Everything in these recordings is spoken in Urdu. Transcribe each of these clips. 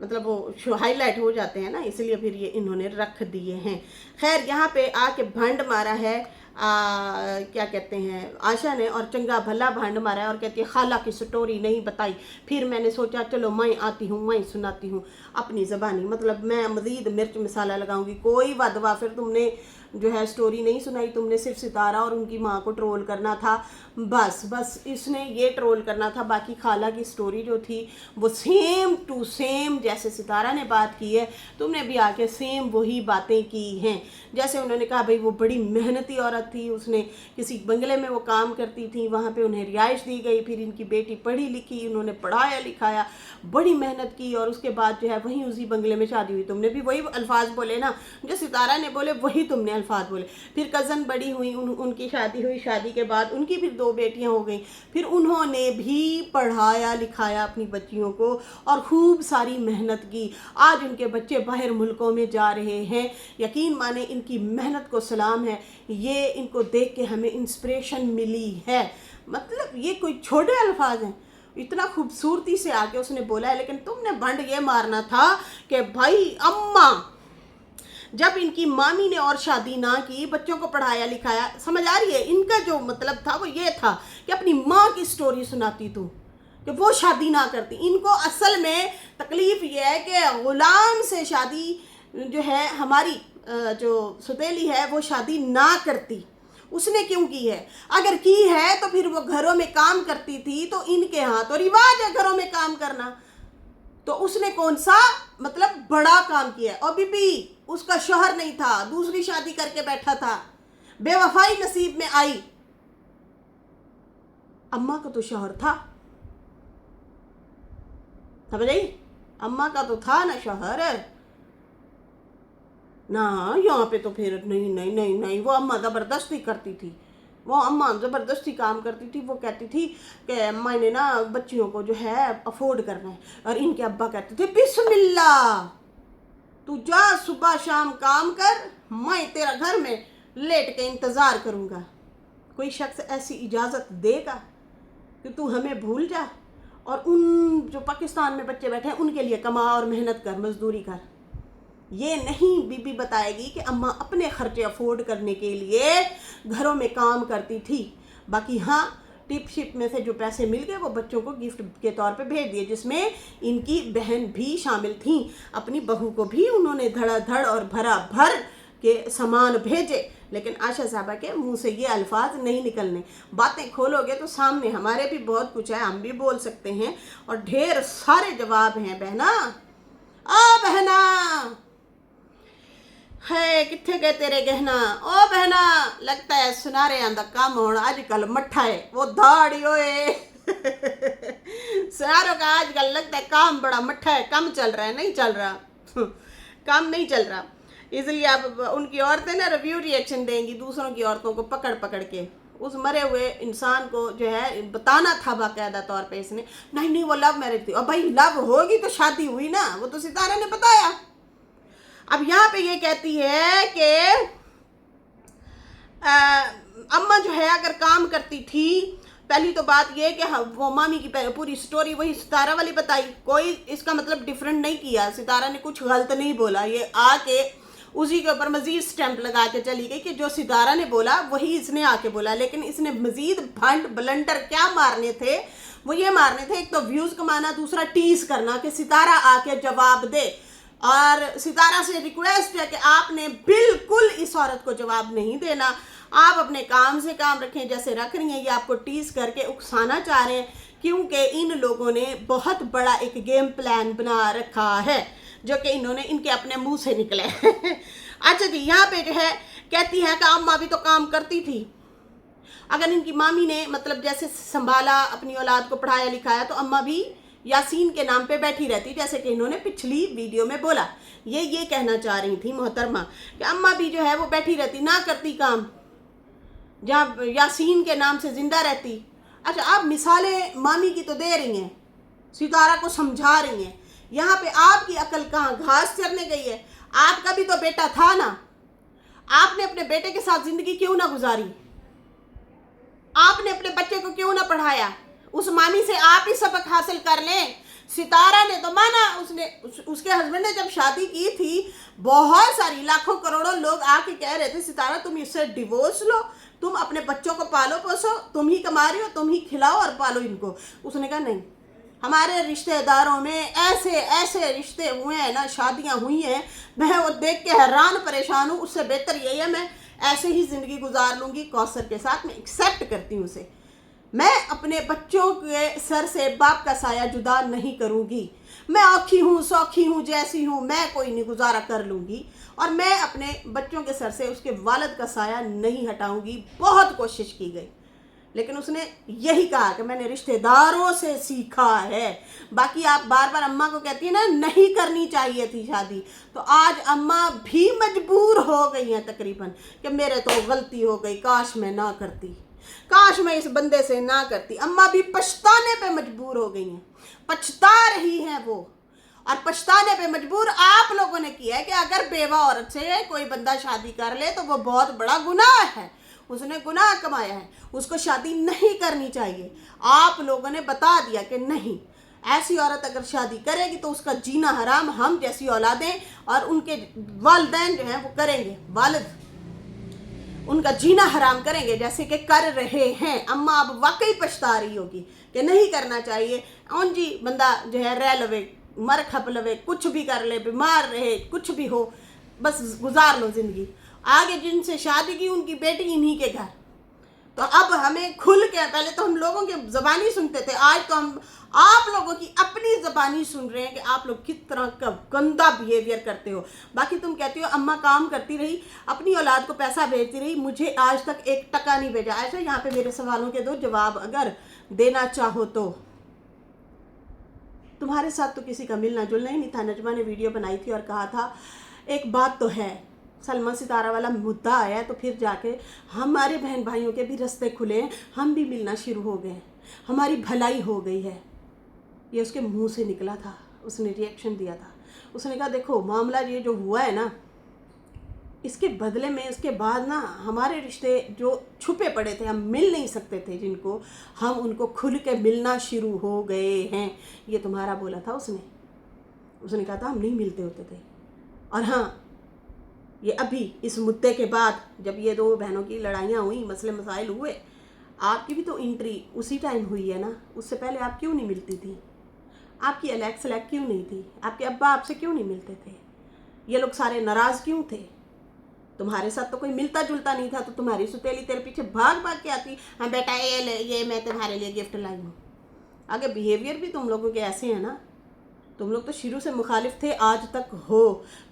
مطلب وہ ہائی لائٹ ہو جاتے ہیں نا، اس لیے پھر یہ انہوں نے رکھ دیے ہیں۔ خیر یہاں پہ آ کے بھنڈ مارا ہے کیا کہتے ہیں آشا نے، اور چنگا بھلا بھنڈ مارا ہے، اور کہتی ہے خالہ کی سٹوری نہیں بتائی۔ پھر میں نے سوچا چلو میں آتی ہوں، میں سناتی ہوں اپنی زبانی، مطلب میں مزید مرچ مسالہ لگاؤں گی۔ کوئی ودوا پھر تم نے جو ہے سٹوری نہیں سنائی، تم نے صرف ستارہ اور ان کی ماں کو ٹرول کرنا تھا، بس اس نے یہ ٹرول کرنا تھا۔ باقی خالہ کی سٹوری جو تھی وہ سیم ٹو سیم جیسے ستارہ نے بات کی ہے، تم نے بھی آ کے سیم وہی باتیں کی ہیں۔ جیسے انہوں نے کہا بھئی وہ بڑی محنتی عورت تھی، اس نے کسی بنگلے میں وہ کام کرتی تھی، وہاں پہ انہیں رہائش دی گئی، پھر ان کی بیٹی پڑھی لکھی، انہوں نے پڑھایا لکھایا، بڑی محنت کی، اور اس کے بعد جو ہے وہیں اسی بنگلے میں شادی ہوئی۔ تم نے بھی وہی الفاظ بولے نا جو ستارہ نے بولے، وہی تم نے الفاظ بولے۔ پھر کزن بڑی ہوئی، ان کی شادی ہوئی، شادی کے بعد ان کی پھر 2 بیٹیاں ہو گئیں، پھر انہوں نے بھی پڑھایا لکھایا اپنی بچیوں کو اور خوب ساری محنت کی۔ آج ان کے بچے باہر ملکوں میں جا رہے ہیں، یقین مانے ان کی محنت کو سلام ہے، یہ ان کو دیکھ کے ہمیں انسپریشن ملی ہے۔ مطلب یہ کوئی چھوٹے الفاظ ہیں، اتنا خوبصورتی سے آ کے اس نے بولا ہے۔ لیکن تم نے بھنڈ یہ مارنا تھا کہ بھائی اماں، جب ان کی مامی نے اور شادی نہ کی، بچوں کو پڑھایا لکھایا، سمجھ آ رہی ہے ان کا جو مطلب تھا وہ یہ تھا کہ اپنی ماں کی سٹوری سناتی تو کہ وہ شادی نہ کرتی۔ ان کو اصل میں تکلیف یہ ہے کہ غلام سے شادی جو ہے ہماری جو ستیلی ہے وہ شادی نہ کرتی۔ اس نے کیوں کی ہے؟ اگر کی ہے تو پھر وہ گھروں میں کام کرتی تھی، تو ان کے ہاں تو رواج ہے گھروں میں کام کرنا، تو اس نے کون سا مطلب بڑا کام کیا ہے۔ اور بی اس کا شوہر نہیں تھا، دوسری شادی کر کے بیٹھا تھا، بے وفائی نصیب میں آئی۔ اماں کا تو شوہر تھا، سمجھ آئی؟ اماں کا تو تھا نا شوہر، نہ یہاں پہ تو پھر نہیں وہ اماں زبردستی کرتی تھی، وہ اماں زبردستی کام کرتی تھی۔ وہ کہتی تھی کہ میں نے نا بچیوں کو جو ہے افورڈ کرنا ہے، اور ان کے ابا کہتے تھے بسم اللہ تو جا صبح شام کام کر، میں تیرا گھر میں لیٹ کے انتظار کروں گا۔ کوئی شخص ایسی اجازت دے گا کہ تو ہمیں بھول جا، اور ان جو پاکستان میں بچے بیٹھے ہیں ان کے لیے کما اور محنت کر، مزدوری کر؟ یہ نہیں بی بی بتائے گی کہ اماں اپنے خرچے افورڈ کرنے کے لیے گھروں میں کام کرتی تھی۔ باقی ہاں ٹپ شپ میں سے جو پیسے مل گئے وہ بچوں کو گفٹ کے طور پہ بھیج دیے، جس میں ان کی بہن بھی شامل تھیں۔ اپنی بہو کو بھی انہوں نے دھڑا دھڑ اور بھرا بھر کے سامان بھیجے، لیکن عائشہ صاحبہ کے منہ سے یہ الفاظ نہیں نکلنے۔ باتیں کھولو گے تو سامنے ہمارے بھی بہت کچھ ہے، ہم بھی بول سکتے ہیں، اور ڈھیر سارے جواب ہیں بہنا۔ بہنا ہے کتھے گئے تیرے گہنا؟ او بہنا لگتا ہے سنارے آندہ کام ہونا آج کل مٹھا ہے، وہ دھاڑی ہوئے سناروں کا آج کل لگتا ہے کام بڑا مٹھا ہے، کم چل رہا ہے، نہیں چل رہا کام نہیں چل رہا۔ اس لیے اب ان کی عورتیں نا ریویو ری ایکشن دیں گی دوسروں کی عورتوں کو پکڑ پکڑ کے۔ اس مرے ہوئے انسان کو جو ہے بتانا تھا باقاعدہ طور پہ اس نے، نہیں وہ لو میرج تھی، اور بھائی لو ہوگی تو شادی ہوئی نا، وہ تو ستارہ نے بتایا۔ اب یہاں پہ یہ کہتی ہے کہ اماں جو ہے اگر کام کرتی تھی، پہلی تو بات یہ کہ وہ مامی کی پوری سٹوری وہی ستارہ والی بتائی، کوئی اس کا مطلب ڈیفرنٹ نہیں کیا، ستارہ نے کچھ غلط نہیں بولا، یہ آ کے اسی کے اوپر مزید سٹیمپ لگا کے چلی گئی کہ جو ستارہ نے بولا وہی اس نے آ کے بولا۔ لیکن اس نے مزید بھنڈ بلنڈر کیا مارنے تھے؟ وہ یہ مارنے تھے، ایک تو ویوز کمانا، دوسرا ٹیز کرنا کہ ستارہ آ کے جواب دے، اور ستارہ سے ریکویسٹ ہے کہ آپ نے بالکل اس عورت کو جواب نہیں دینا، آپ اپنے کام سے کام رکھیں جیسے رکھ رہی ہیں۔ یہ آپ کو ٹیز کر کے اکسانا چاہ رہے ہیں، کیونکہ ان لوگوں نے بہت بڑا ایک گیم پلان بنا رکھا ہے جو کہ انہوں نے ان کے اپنے منہ سے نکلے اچھا جی، یہاں پہ جو ہے کہتی ہے کہ اماں بھی تو کام کرتی تھی، اگر ان کی مامی نے مطلب جیسے سنبھالا، اپنی اولاد کو پڑھایا لکھایا، تو اماں بھی یاسین کے نام پہ بیٹھی رہتی، جیسے کہ انہوں نے پچھلی ویڈیو میں بولا۔ یہ کہنا چاہ رہی تھی محترمہ کہ اماں بھی جو ہے وہ بیٹھی رہتی، نہ کرتی کام، جہاں یاسین کے نام سے زندہ رہتی۔ اچھا آپ مثالیں مامی کی تو دے رہی ہیں، ستارہ کو سمجھا رہی ہیں، یہاں پہ آپ کی عقل کہاں گھاس چرنے گئی ہے؟ آپ کا بھی تو بیٹا تھا نا، آپ نے اپنے بیٹے کے ساتھ زندگی کیوں نہ گزاری؟ آپ نے اپنے بچے کو کیوں نہ پڑھایا؟ اس مامی سے آپ ہی سبق حاصل کر لیں۔ ستارہ نے تو مانا، اس کے ہسبینڈ نے جب شادی کی تھی بہت ساری لاکھوں کروڑوں لوگ آ کے کہہ رہے تھے ستارہ تم اس سے ڈیورس لو، تم اپنے بچوں کو پالو پوسو، تم ہی کما رہی ہو، تم ہی کھلاؤ اور پالو ان کو. اس نے کہا نہیں، ہمارے رشتہ داروں میں ایسے ایسے رشتے ہوئے ہیں نا، شادیاں ہوئی ہیں، میں وہ دیکھ کے حیران پریشان ہوں. اس سے بہتر یہی ہے میں ایسے ہی زندگی گزار لوں گی کوثر کے ساتھ. میں ایکسیپٹ کرتی ہوں اسے. میں اپنے بچوں کے سر سے باپ کا سایہ جدا نہیں کروں گی. میں اوکھی ہوں سوکھی ہوں جیسی ہوں، میں کوئی نہیں، گزارا کر لوں گی. اور میں اپنے بچوں کے سر سے اس کے والد کا سایہ نہیں ہٹاؤں گی. بہت کوشش کی گئی لیکن اس نے یہی کہا کہ میں نے رشتہ داروں سے سیکھا ہے. باقی آپ بار بار اماں کو کہتی ہیں نا نہیں کرنی چاہیے تھی شادی، تو آج اماں بھی مجبور ہو گئی ہیں تقریباً کہ میرے تو غلطی ہو گئی، کاش میں نہ کرتی، کاش میں اس بندے سے نہ کرتی. اماں بھی پچھتانے پہ مجبور ہو گئی ہیں، پچھتا رہی ہیں وہ. اور پچھتانے پہ مجبور آپ لوگوں نے کیا ہے کہ اگر بیوہ عورت سے کوئی بندہ شادی کر لے تو وہ بہت بڑا گناہ ہے، اس نے گناہ کمایا ہے، اس کو شادی نہیں کرنی چاہیے. آپ لوگوں نے بتا دیا کہ نہیں، ایسی عورت اگر شادی کرے گی تو اس کا جینا حرام. ہم جیسی اولادیں اور ان کے والدین جو ہیں وہ کریں گے، والد ان کا جینا حرام کریں گے جیسے کہ کر رہے ہیں. اماں اب واقعی پچھتا رہی ہوگی کہ نہیں کرنا چاہیے. اون جی بندہ جو ہے رہ لوے، مر کھپ لوے، کچھ بھی کر لے، بیمار رہے، کچھ بھی ہو، بس گزار لو زندگی. آگے جن سے شادی کی ان کی بیٹی انہی کے گھر. تو اب ہمیں کھل کے، پہلے تو ہم لوگوں کے زبانی سنتے تھے، آج تو ہم آپ لوگوں کی اپنی زبانی سن رہے ہیں کہ آپ لوگ کس طرح کا گندا بیہیویئر کرتے ہو. باقی تم کہتی ہو اماں کام کرتی رہی، اپنی اولاد کو پیسہ بھیجتی رہی، مجھے آج تک 1 ٹکا نہیں بھیجا. ایسا یہاں پہ میرے سوالوں کے دو جواب اگر دینا چاہو تو. تمہارے ساتھ تو کسی کا ملنا جلنا ہی نہیں تھا. نجمہ نے ویڈیو بنائی تھی اور کہا تھا ایک بات تو ہے، سلما ستارہ والا مدعا آیا تو پھر جا کے ہمارے بہن بھائیوں کے بھی رستے کھلے ہیں، ہم بھی ملنا شروع ہو گئے ہیں، ہماری بھلائی ہو گئی ہے. یہ اس کے منہ سے نکلا تھا، اس نے ری ایکشن دیا تھا. اس نے کہا دیکھو معاملہ یہ جو ہوا ہے نا، اس کے بدلے میں اس کے بعد نا ہمارے رشتے جو چھپے پڑے تھے، ہم مل نہیں سکتے تھے جن کو، ہم ان کو کھل کے ملنا شروع ہو گئے ہیں. یہ تمہارا بولا تھا اس نے کہا تھا ہم نہیں ملتے ہوتے تھے. اور ہاں، یہ ابھی اس مدعے کے بعد جب یہ 2 بہنوں کی لڑائیاں ہوئیں، مسئلے مسائل ہوئے، آپ کی بھی تو انٹری اسی ٹائم ہوئی ہے نا. اس سے پہلے آپ کیوں نہیں ملتی تھی؟ آپ کی الیکس کیوں نہیں تھی؟ آپ کے ابا آپ سے کیوں نہیں ملتے تھے؟ یہ لوگ سارے ناراض کیوں تھے؟ تمہارے ساتھ تو کوئی ملتا جلتا نہیں تھا، تو تمہاری ستیلی تیرے پیچھے بھاگ بھاگ کے آتی، ہاں بیٹا یہ میں تمہارے لیے گفٹ لائی ہوں. آگے بیہیویئر بھی تم لوگوں کے ایسے ہیں نا، تم لوگ تو شروع سے مخالف تھے، آج تک ہو،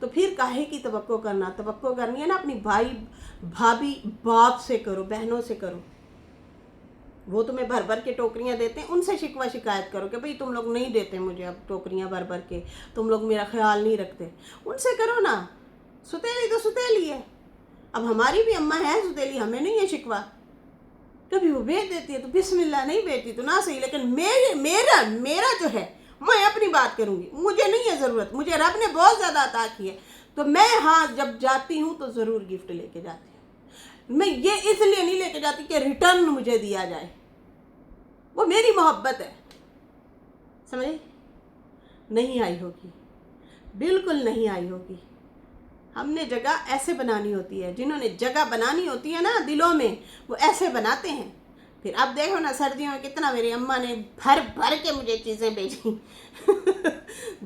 تو پھر کاہے کی توقع کرنا؟ توقع کرنی ہے نا اپنی بھائی بھابھی باپ سے کرو، بہنوں سے کرو. وہ تمہیں بھر بھر کے ٹوکریاں دیتے ہیں، ان سے شکوہ شکایت کرو کہ بھئی تم لوگ نہیں دیتے مجھے اب ٹوکریاں بھر بھر کے، تم لوگ میرا خیال نہیں رکھتے. ان سے کرو نا. ستیلی تو ستیلی ہے. اب ہماری بھی اماں ہے ستیلی، ہمیں نہیں ہے شکوہ. کبھی وہ بھیج دیتی ہے تو بسم اللہ، نہیں بھیجتی تو نہ صحیح. لیکن میرا جو ہے، میں اپنی بات کروں گی، مجھے نہیں ہے ضرورت، مجھے رب نے بہت زیادہ عطا کی ہے، تو میں ہاں جب جاتی ہوں تو ضرور گفٹ لے کے جاتی ہوں. میں یہ اس لیے نہیں لے کے جاتی کہ ریٹرن مجھے دیا جائے، وہ میری محبت ہے. سمجھے؟ نہیں آئی ہوگی، بالکل نہیں آئی ہوگی. ہم نے جگہ ایسے بنانی ہوتی ہے، جنہوں نے جگہ بنانی ہوتی ہے نا دلوں میں، وہ ایسے بناتے ہیں. پھر اب دیکھو نا سردیوں میں کتنا میری اماں نے بھر بھر کے مجھے چیزیں بھیجی.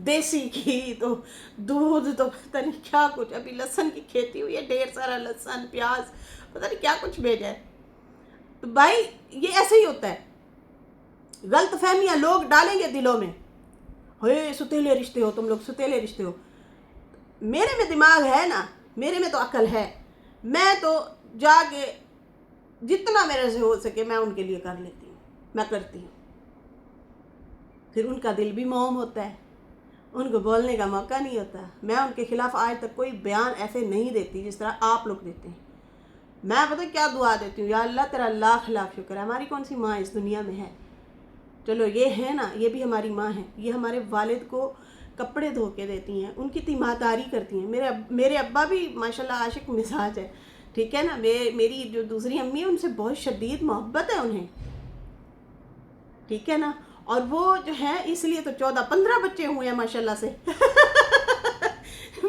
دیسی گھی تو، دودھ تو، پتہ نہیں کیا کچھ. ابھی لہسن کی کھیتی ہوئی ہے، ڈھیر سارا لہسن پیاز، پتہ نہیں کیا کچھ بھیجا ہے. تو بھائی یہ ایسے ہی ہوتا ہے، غلط فہمیاں لوگ ڈالیں گے دلوں میں، ہوئے ستیلے رشتے ہو تم لوگ، ستیلے رشتے ہو. میرے میں دماغ ہے نا، میرے میں تو عقل ہے. میں تو جا کے جتنا میرے سے ہو سکے میں ان کے لیے کر لیتی ہوں، میں کرتی ہوں. پھر ان کا دل بھی موم ہوتا ہے، ان کو بولنے کا موقع نہیں ہوتا. میں ان کے خلاف آج تک کوئی بیان ایسے نہیں دیتی جس طرح آپ لوگ دیتے ہیں. میں پتہ کیا دعا دیتی ہوں، یا اللہ تیرا لاکھ لاکھ شکر ہے. ہماری کون سی ماں اس دنیا میں ہے؟ چلو یہ ہے نا، یہ بھی ہماری ماں ہے. یہ ہمارے والد کو کپڑے دھو کے دیتی ہیں، ان کی تیمارداری کرتی ہیں. میرے ابا بھی ماشاءاللہ عاشق مزاج ہے، ٹھیک ہے نا. میری جو دوسری امی ہیں ان سے بہت شدید محبت ہے انہیں، ٹھیک ہے نا. اور وہ جو ہے اس لیے تو 14-15 بچے ہوئے ہیں ماشاءاللہ سے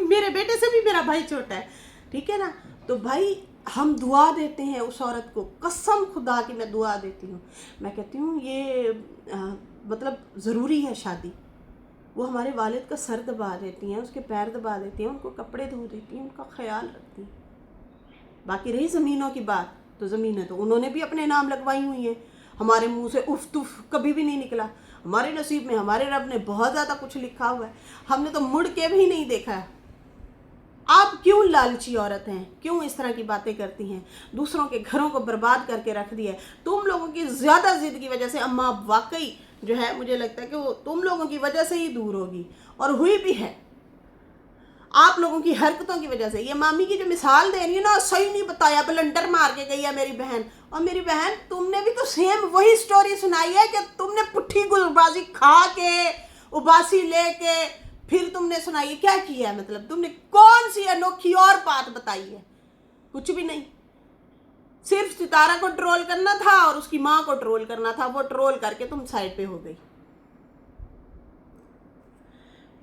میرے بیٹے سے بھی میرا بھائی چھوٹا ہے، ٹھیک ہے نا. تو بھائی ہم دعا دیتے ہیں اس عورت کو، قسم خدا کی میں دعا دیتی ہوں. میں کہتی ہوں یہ مطلب ضروری ہے شادی. وہ ہمارے والد کا سر دبا دیتی ہیں، اس کے پیر دبا دیتی ہیں، ان کو کپڑے دھو دیتی ہیں، ان کا خیال رکھتی ہیں. باقی رہی زمینوں کی بات، تو زمینیں تو انہوں نے بھی اپنے نام لگوائی ہوئی ہیں. ہمارے منہ سے اف تف کبھی بھی نہیں نکلا. ہمارے نصیب میں ہمارے رب نے بہت زیادہ کچھ لکھا ہوا ہے، ہم نے تو مڑ کے بھی نہیں دیکھا ہے. آپ کیوں لالچی عورت ہیں؟ کیوں اس طرح کی باتیں کرتی ہیں؟ دوسروں کے گھروں کو برباد کر کے رکھ دیا ہے. تم لوگوں کی زیادہ ضد کی وجہ سے اماں واقعی جو ہے مجھے لگتا ہے کہ وہ تم لوگوں کی وجہ سے ہی دور ہوگی، اور ہوئی بھی ہے آپ لوگوں کی حرکتوں کی وجہ سے. یہ مامی کی جو مثال دے رہی ہے نا، صحیح نہیں بتایا، بلنڈر مار کے گئی ہے میری بہن. اور میری بہن تم نے بھی تو سیم وہی سٹوری سنائی ہے کہ تم نے پٹھی گلبازی کھا کے اباسی لے کے پھر تم نے سنائی. کیا کیا ہے مطلب؟ تم نے کون سی انوکھی اور بات بتائی ہے؟ کچھ بھی نہیں. صرف ستارہ کو ٹرول کرنا تھا اور اس کی ماں کو ٹرول کرنا تھا، وہ ٹرول کر کے تم سائڈ پہ ہو گئی.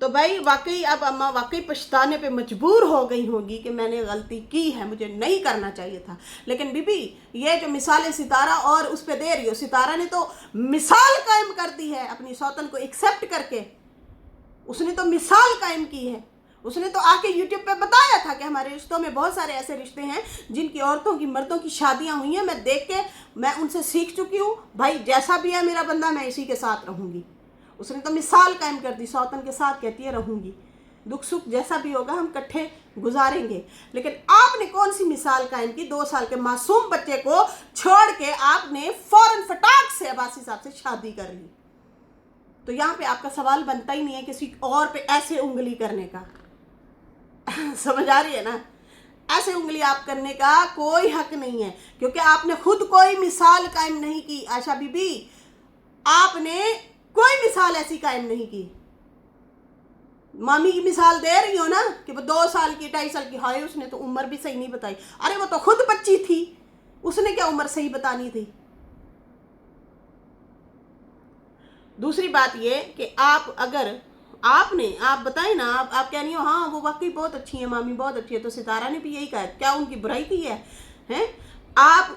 تو بھائی واقعی اب اماں واقعی پچھتانے پہ مجبور ہو گئی ہوگی کہ میں نے غلطی کی ہے، مجھے نہیں کرنا چاہیے تھا. لیکن بی بی یہ جو مثال ستارہ اور اس پہ دے رہی ہو، ستارہ نے تو مثال قائم کر دی ہے اپنی سوتن کو ایکسیپٹ کر کے. اس نے تو مثال قائم کی ہے. اس نے تو آ کے یوٹیوب پہ بتایا تھا کہ ہمارے رشتوں میں بہت سارے ایسے رشتے ہیں جن کی عورتوں کی مردوں کی شادیاں ہوئی ہیں. میں دیکھ کے میں ان سے سیکھ چکی ہوں. بھائی جیسا بھی ہے میرا بندہ، میں اسی کے ساتھ رہوں گی. اس نے تو مثال قائم کر دی، سوتن کے ساتھ کہتی ہے رہوں گی، دکھ سکھ جیسا بھی ہوگا ہم کٹھے گزاریں گے. لیکن آپ نے کون سی مثال قائم کی؟ 2 سال کے معصوم بچے کو چھوڑ کے آپ نے فوراً فٹاک سے عباسی صاحب سے شادی کر لی. تو یہاں پہ آپ کا سوال بنتا ہی نہیں ہے کسی اور پہ ایسے انگلی کرنے کا. سمجھ آ رہی ہے نا؟ ایسے انگلی آپ کرنے کا کوئی حق نہیں ہے، کیونکہ آپ نے خود کوئی مثال قائم نہیں کی. عائشہ بی بی آپ نے کوئی مثال ایسی قائم نہیں کی. مامی کی مثال دے رہی ہو نا کہ وہ 2 سال کی 2.5 سال کی. ہائے اس نے تو عمر بھی صحیح نہیں بتائی. ارے وہ تو خود بچی تھی، اس نے کیا عمر صحیح بتانی تھی؟ دوسری بات یہ کہ آپ اگر آپ بتائیں نا، آپ کہہ رہی ہو ہاں وہ واقعی بہت اچھی ہیں، مامی بہت اچھی ہے، تو ستارہ نے بھی یہی کہا. کیا ان کی برائی کی ہے؟ آپ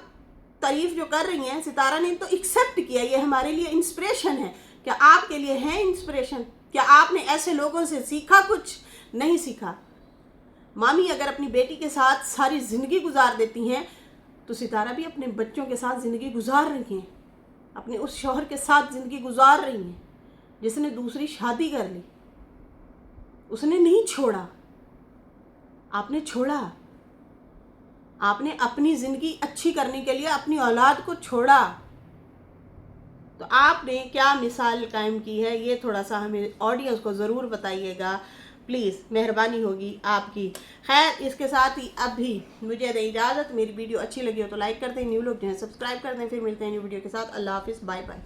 تعریف جو کر رہی ہیں، ستارہ نے تو ایکسیپٹ کیا. یہ ہمارے لیے انسپریشن ہے. کیا آپ کے لیے ہے انسپریشن؟ کیا آپ نے ایسے لوگوں سے سیکھا؟ کچھ نہیں سیکھا. مامی اگر اپنی بیٹی کے ساتھ ساری زندگی گزار دیتی ہیں تو ستارہ بھی اپنے بچوں کے ساتھ زندگی گزار رہی ہیں، اپنے اس شوہر کے ساتھ زندگی گزار رہی ہیں جس نے دوسری شادی کر لی. اس نے نہیں چھوڑا، آپ نے چھوڑا. آپ نے اپنی زندگی اچھی کرنے کے لیے اپنی اولاد کو چھوڑا. تو آپ نے کیا مثال قائم کی ہے، یہ تھوڑا سا ہمیں آڈینس کو ضرور بتائیے گا پلیز، مہربانی ہوگی آپ کی. خیر اس کے ساتھ ہی اب بھی مجھے دے اجازت. میری ویڈیو اچھی لگی ہو تو لائک کر دیں، نیو لوگ جو ہیں سبسکرائب کر دیں. پھر ملتے ہیں نیو ویڈیو کے ساتھ. اللہ حافظ، بائے بائے.